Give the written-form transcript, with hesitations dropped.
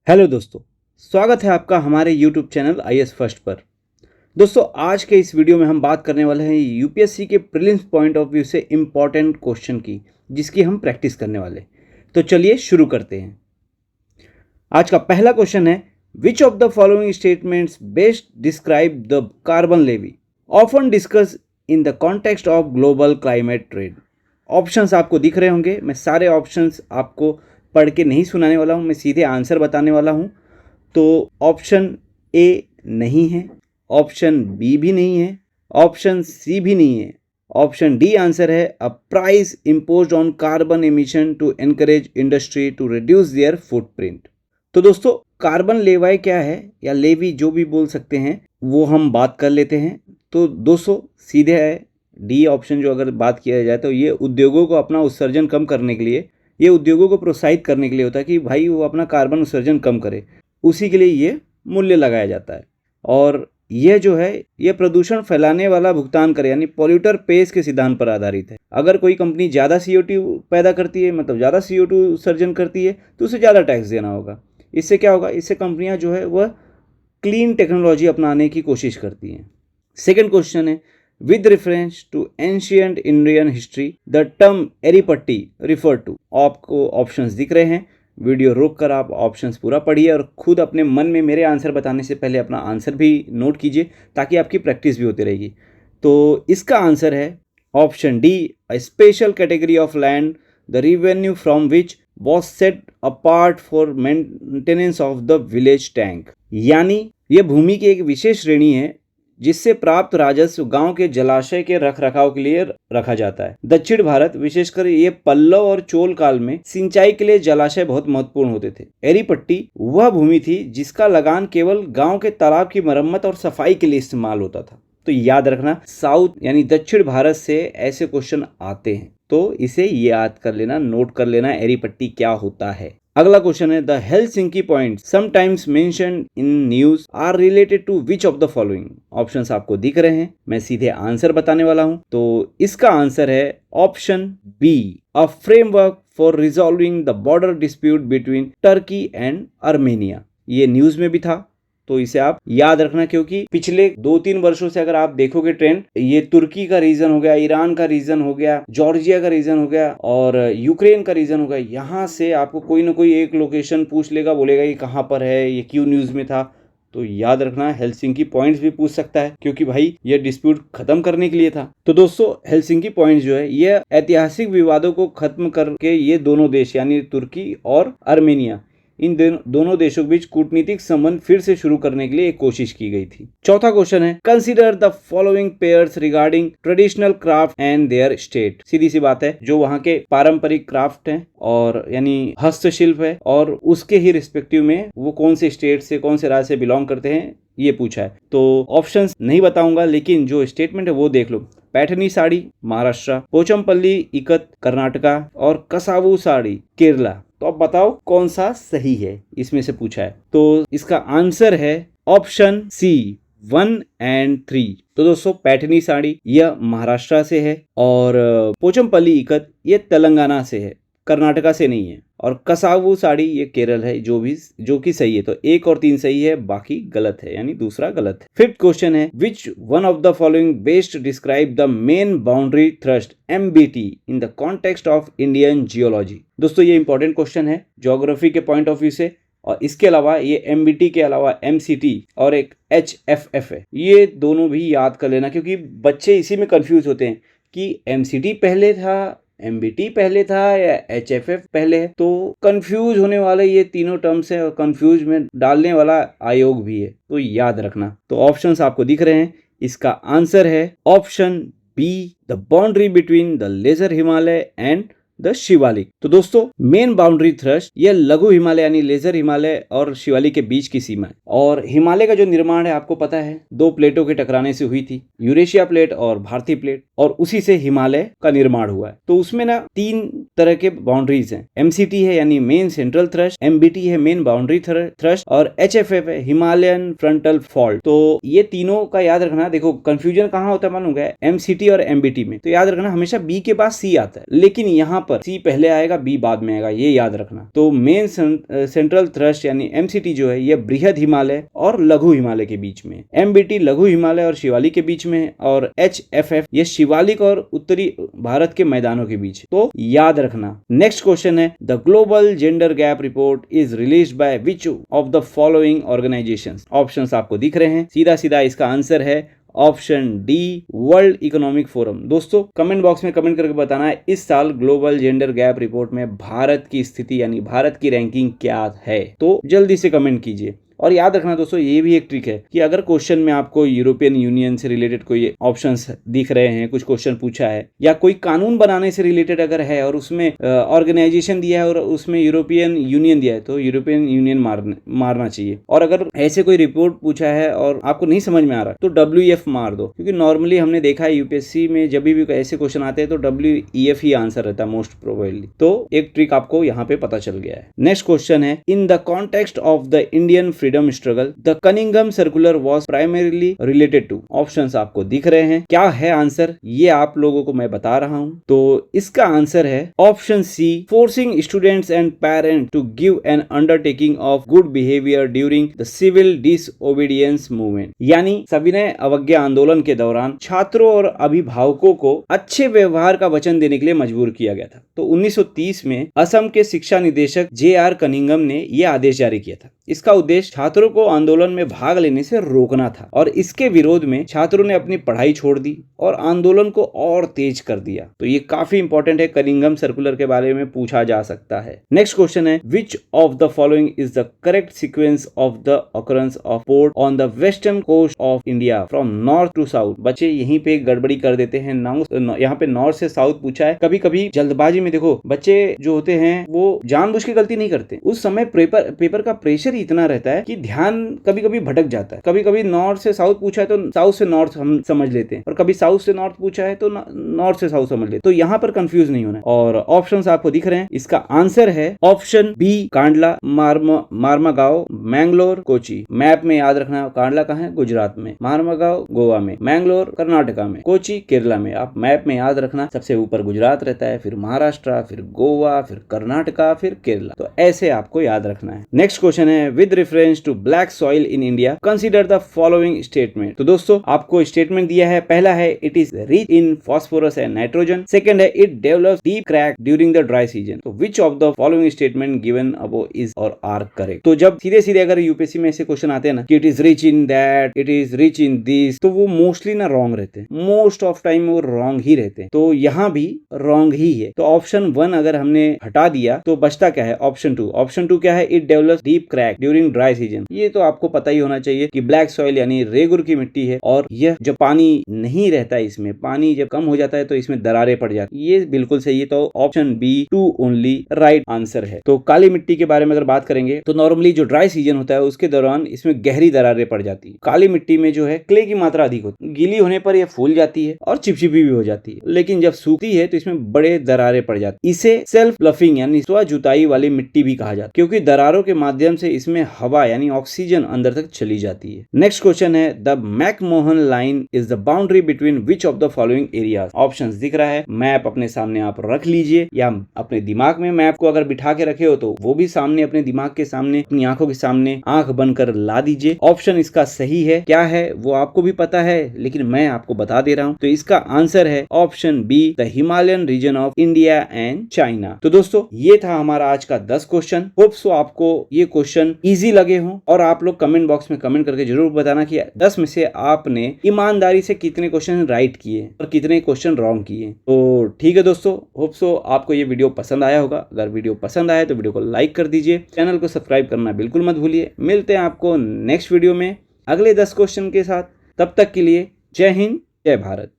Hello दोस्तों, स्वागत है आपका हमारे यूट्यूब चैनल आईएएस फर्स्ट पर। दोस्तों, आज के इस वीडियो में हम बात करने वाले हैं यूपीएससी के प्रीलिम्स पॉइंट ऑफ व्यू से इम्पॉर्टेंट क्वेश्चन की, जिसकी हम प्रैक्टिस करने वाले। तो चलिए शुरू करते हैं। आज का पहला क्वेश्चन है, which of the following statements best describe the carbon levy often discussed in the context of global climate trade. Options आपको दिख रहे होंगे। मैं सारे ऑप्शंस आपको पढ़ के नहीं सुनाने वाला हूँ, मैं सीधे आंसर बताने वाला हूँ। तो ऑप्शन ए नहीं है, ऑप्शन बी भी नहीं है, ऑप्शन सी भी नहीं है, ऑप्शन डी आंसर है, a price imposed on carbon emission to encourage industry to reduce their footprint. तो दोस्तों, कार्बन लेवाई क्या है या लेवी जो भी बोल सकते हैं, वो हम बात कर लेते हैं। तो दोस्तों सीधे है डी ऑप्शन। जो अगर बात किया जाए तो ये उद्योगों को अपना उत्सर्जन कम करने के लिए, ये उद्योगों को प्रोत्साहित करने के लिए होता है कि भाई वो अपना कार्बन उत्सर्जन कम करे, उसी के लिए ये मूल्य लगाया जाता है। और यह जो है ये प्रदूषण फैलाने वाला भुगतान करे, यानी पॉल्यूटर पेज के सिद्धांत पर आधारित है। अगर कोई कंपनी ज़्यादा CO2 पैदा करती है, मतलब ज़्यादा CO2 उत्सर्जन करती है, तो उसे ज़्यादा टैक्स देना होगा। इससे क्या होगा, इससे कंपनियां जो है वह क्लीन टेक्नोलॉजी अपनाने की कोशिश करती हैं। सेकेंड क्वेश्चन है, with reference to ancient Indian history, the term एरीपट्टी refer to। आपको ऑप्शंस दिख रहे हैं। वीडियो रोक कर आप ऑप्शंस पूरा पढ़िए और खुद अपने मन में मेरे आंसर बताने से पहले अपना आंसर भी नोट कीजिए, ताकि आपकी प्रैक्टिस भी होती रहेगी। तो इसका आंसर है option D, a special category of land the revenue from which was set apart for maintenance of the village tank। यानी ये भूमि की एक विशेष श्रेणी है जिससे प्राप्त राजस्व गांव के जलाशय के रख रखाव के लिए रखा जाता है। दक्षिण भारत, विशेषकर ये पल्लव और चोल काल में सिंचाई के लिए जलाशय बहुत महत्वपूर्ण होते थे। एरीपट्टी वह भूमि थी जिसका लगान केवल गांव के तालाब की मरम्मत और सफाई के लिए इस्तेमाल होता था। तो याद रखना, साउथ यानी दक्षिण भारत से ऐसे क्वेश्चन आते हैं, तो इसे याद कर लेना, नोट कर लेना, एरीपट्टी क्या होता है। अगला क्वेश्चन है, the Helsinki point sometimes mentioned in news are related to which of the following. Options आपको दिख रहे हैं, मैं सीधे आंसर बताने वाला हूं। तो इसका आंसर है option B, a framework for resolving the border dispute between Turkey and Armenia. ये न्यूज में भी था, तो इसे आप याद रखना, क्योंकि पिछले 2-3 वर्षों से अगर आप देखोगे ट्रेंड, ये तुर्की का रीजन हो गया, ईरान का रीजन हो गया, जॉर्जिया का रीजन हो गया और यूक्रेन का रीजन हो गया। यहाँ से आपको कोई ना कोई एक लोकेशन पूछ लेगा, बोलेगा ये कहाँ पर है, ये क्यों न्यूज में था। तो याद रखना, हेलसिंकी पॉइंट्स भी पूछ सकता है, क्योंकि भाई ये डिस्प्यूट खत्म करने के लिए था। तो दोस्तों, हेलसिंकी पॉइंट्स जो है ये ऐतिहासिक विवादों को खत्म करके ये दोनों देश यानी तुर्की और आर्मेनिया, इन दोनों देशों के बीच कूटनीतिक संबंध फिर से शुरू करने के लिए एक कोशिश की गई थी। चौथा क्वेश्चन है, consider the following pairs regarding traditional craft and their state. सीधी सी बात है, जो वहाँ के पारंपरिक क्राफ्ट हैं और यानी हस्तशिल्प है, और उसके ही रिस्पेक्टिव में वो कौन से स्टेट से, कौन से राज्य से बिलोंग करते हैं, ये पूछा है। तो ऑप्शंस नहीं बताऊंगा, लेकिन जो स्टेटमेंट है वो देख लो। पैठनी साड़ी महाराष्ट्र, पोचमपल्ली इकत कर्नाटका और कसावू साड़ी केरला। तो अब बताओ कौन सा सही है, इसमें से पूछा है। तो इसका आंसर है ऑप्शन सी, 1 और 3। तो दोस्तों, पैठनी साड़ी यह महाराष्ट्र से है और पोचमपल्ली इकत ये तेलंगाना से है, कर्नाटका से नहीं है। और कसावू साड़ी ये केरल है, जो कि सही है। तो 1 और 3 सही है, बाकी गलत है, यानी दूसरा गलत है। फिफ्थ क्वेश्चन है, which one of the following best describe the main boundary thrust MBT in the context of Indian geology. दोस्तों, ये इंपॉर्टेंट क्वेश्चन है ज्योग्राफी के पॉइंट ऑफ व्यू से, और इसके अलावा ये MBT के अलावा MCT और एक HFF है। ये दोनों भी याद कर लेना, क्योंकि बच्चे इसी में कंफ्यूज होते हैं कि MCT पहले था, MBT पहले था या HFF पहले है। तो कंफ्यूज होने वाले ये तीनों टर्म्स है और कंफ्यूज में डालने वाला आयोग भी है, तो याद रखना। तो ऑप्शंस आपको दिख रहे हैं, इसका आंसर है option B, the boundary between the lesser Himalaya and the Shivalik. तो दोस्तों, मेन बाउंड्री थ्रस्ट यह लघु हिमालय यानी लेजर हिमालय और शिवालिक के बीच की सीमा है। और हिमालय का जो निर्माण है आपको पता है, 2 प्लेटों के टकराने से हुई थी, यूरेशिया प्लेट और भारतीय प्लेट, और उसी से हिमालय का निर्माण हुआ है। तो उसमें ना 3 तरह के बाउंड्रीज हैं। MCT है यानी मेन सेंट्रल थ्रस्ट, MBT है मेन बाउंड्री थ्रस्ट, और HFF है हिमालयन फ्रंटल फॉल्ट। तो ये तीनों का याद रखना। देखो कंफ्यूजन कहाँ होता है मालूम है, MCT और MBT में। तो याद रखना, हमेशा B के पास C आता है, लेकिन यहाँ पर सी पहले आएगा, बी बाद में आएगा, ये याद रखना। तो मेन सेंट्रल थ्रस्ट यानी एमसीटी जो है ये बृहद हिमालय और लघु हिमालय के बीच में, एमबीटी लघु हिमालय और शिवालिक के बीच में, और एचएफएफ ये शिवालिक और उत्तरी भारत के मैदानों के बीच। तो याद रखना। नेक्स्ट क्वेश्चन है, the global gender gap report is released by which of the following organisations. Options आपको दिख रहे हैं, सीधा सीधा इसका आंसर है option D, world economic forum. दोस्तों कमेंट बॉक्स में कमेंट करके बताना है इस साल ग्लोबल जेंडर गैप रिपोर्ट में भारत की स्थिति यानी भारत की रैंकिंग क्या है। तो जल्दी से कमेंट कीजिए। और याद रखना दोस्तों, ये भी एक ट्रिक है कि अगर क्वेश्चन में आपको यूरोपियन यूनियन से रिलेटेड कोई ऑप्शंस दिख रहे हैं, कुछ क्वेश्चन पूछा है, या कोई कानून बनाने से रिलेटेड अगर है और उसमें ऑर्गेनाइजेशन दिया है और उसमें यूरोपियन यूनियन दिया है, तो यूरोपियन यूनियन मारना चाहिए। और अगर ऐसे कोई रिपोर्ट पूछा है और आपको नहीं समझ में आ रहा तो WEF मार दो, क्योंकि नॉर्मली हमने देखा है यूपीएससी में जब भी ऐसे क्वेश्चन आते हैं तो WEF ही आंसर रहता है मोस्ट प्रोबेबली। तो एक ट्रिक आपको यहाँ पे पता चल गया है। नेक्स्ट क्वेश्चन है, in the context of the Indian freedom struggle the Cunningham circular was primarily related to. Options आपको दिख रहे हैं, क्या है आंसर ये आप लोगों को मैं बता रहा हूं। तो इसका आंसर है option C, forcing students and parents to give an undertaking of good behaviour during the civil disobedience movement. यानी सविनय अवज्ञा आंदोलन के दौरान छात्रों और अभिभावकों को अच्छे व्यवहार का वचन देने के लिए मजबूर किया गया था। तो 1930 में असम के शिक्षा निदेशक JR कनिंघम ने यह आदेश जारी किया था। इसका उद्देश्य छात्रों को आंदोलन में भाग लेने से रोकना था, और इसके विरोध में छात्रों ने अपनी पढ़ाई छोड़ दी और आंदोलन को और तेज कर दिया। तो ये काफी इंपॉर्टेंट है, कनिंघम सर्कुलर के बारे में पूछा जा सकता है। नेक्स्ट क्वेश्चन है, which of the following is the correct sequence of the occurrence of port on the western coast of India from north to south. बच्चे यहीं पे गड़बड़ी कर देते हैं, यहाँ पे नॉर्थ से साउथ पूछा है। कभी कभी जल्दबाजी में देखो बच्चे जो होते हैं वो जानबूझ के गलती नहीं करते, उस समय पेपर का प्रेशर इतना रहता है कि ध्यान कभी कभी भटक जाता है। कभी कभी नॉर्थ से साउथ पूछा है तो साउथ से नॉर्थ हम समझ लेते हैं, और कभी साउथ से नॉर्थ पूछा है तो नॉर्थ से साउथ समझ लेते हैं। तो यहाँ पर कंफ्यूज नहीं होना है। और ऑप्शंस आपको दिख रहे हैं, इसका आंसर है option B, Kandla, Marmagao, Mangalore, Kochi. Map में याद रखना, कांडला कहाँ है? गुजरात में, मार्मागांव गोवा में, मैंगलोर कर्नाटका में, कोची केरला में। आप मैप में याद रखना, सबसे ऊपर गुजरात रहता है, फिर महाराष्ट्र, फिर गोवा, फिर कर्नाटका, फिर केरला। तो ऐसे आपको याद रखना है। नेक्स्ट क्वेश्चन है, with reference to black soil in India consider the following statement. तो दोस्तों आपको स्टेटमेंट दिया है, पहला है it is rich in phosphorus and nitrogen, second है it develops deep crack during the dry season. तो which of the following statement given above is or are correct. तो जब सीधे सीधे अगर यूपीएससी में ऐसे क्वेश्चन आते हैं ना कि it is rich in that, it is rich in this, तो वो मोस्टली ना रॉन्ग रहते हैं, मोस्ट ऑफ टाइम वो रॉन्ग ही रहते हैं। तो यहाँ भी रॉन्ग ही है। तो ऑप्शन 1 अगर हमने हटा दिया तो बचता क्या है? ऑप्शन 2। ऑप्शन 2 क्या है? It develops deep crack during dry season. ये तो आपको पता ही होना चाहिए कि ब्लैक सॉइल यानी रेगुर की मिट्टी है, और यह जब पानी नहीं रहता है, इसमें पानी जब कम हो जाता है तो इसमें दरारें पड़ जाती है। ये बिल्कुल सही है। तो option B 2 only right answer है। तो काली मिट्टी के बारे में अगर बात करेंगे तो नॉर्मली जो ड्राई सीजन होता है उसके दौरान इसमें गहरी दरारें पड़ जाती है। काली मिट्टी में जो है क्ले की मात्रा अधिक होती है, गीली होने पर यह फूल जाती है और चिपचिपी भी हो जाती है, लेकिन जब सूखती है तो इसमें बड़े दरारें पड़ जाती है। इसे सेल्फ प्लफिंग यानी स्व जुताई वाली मिट्टी भी कहा जाता है, क्योंकि दरारों के माध्यम से इसमें हवा यानी ऑक्सीजन अंदर तक चली जाती है। नेक्स्ट क्वेश्चन है, the McMahon line is the boundary between which of the following areas. Options दिख रहा है, मैप अपने सामने आप रख लीजिए, या अपने दिमाग में मैप को अगर बिठा के रखे हो तो वो भी सामने अपने दिमाग के सामने, अपनी आंखों के सामने आंख बनकर ला दीजिए। ऑप्शन इसका सही है, क्या है वो आपको भी पता है लेकिन मैं आपको बता दे रहा हूं। तो इसका आंसर है option B, the Himalayan region of India and China. तो दोस्तों ये था हमारा आज का 10 क्वेश्चन। होप सो आपको ये क्वेश्चन इजी लगे हों, और आप लोग कमेंट बॉक्स में कमेंट करके जरूर बताना कि 10 में से आपने ईमानदारी से कितने क्वेश्चन राइट किए और कितने क्वेश्चन रॉन्ग किए। तो ठीक है दोस्तों, होप सो आपको ये वीडियो पसंद आया होगा। अगर वीडियो पसंद आया तो वीडियो को लाइक कर दीजिए, चैनल को सब्सक्राइब करना बिल्कुल मत भूलिए। मिलते हैं आपको नेक्स्ट वीडियो में अगले 10 क्वेश्चन के साथ। तब तक के लिए जय हिंद, जय भारत।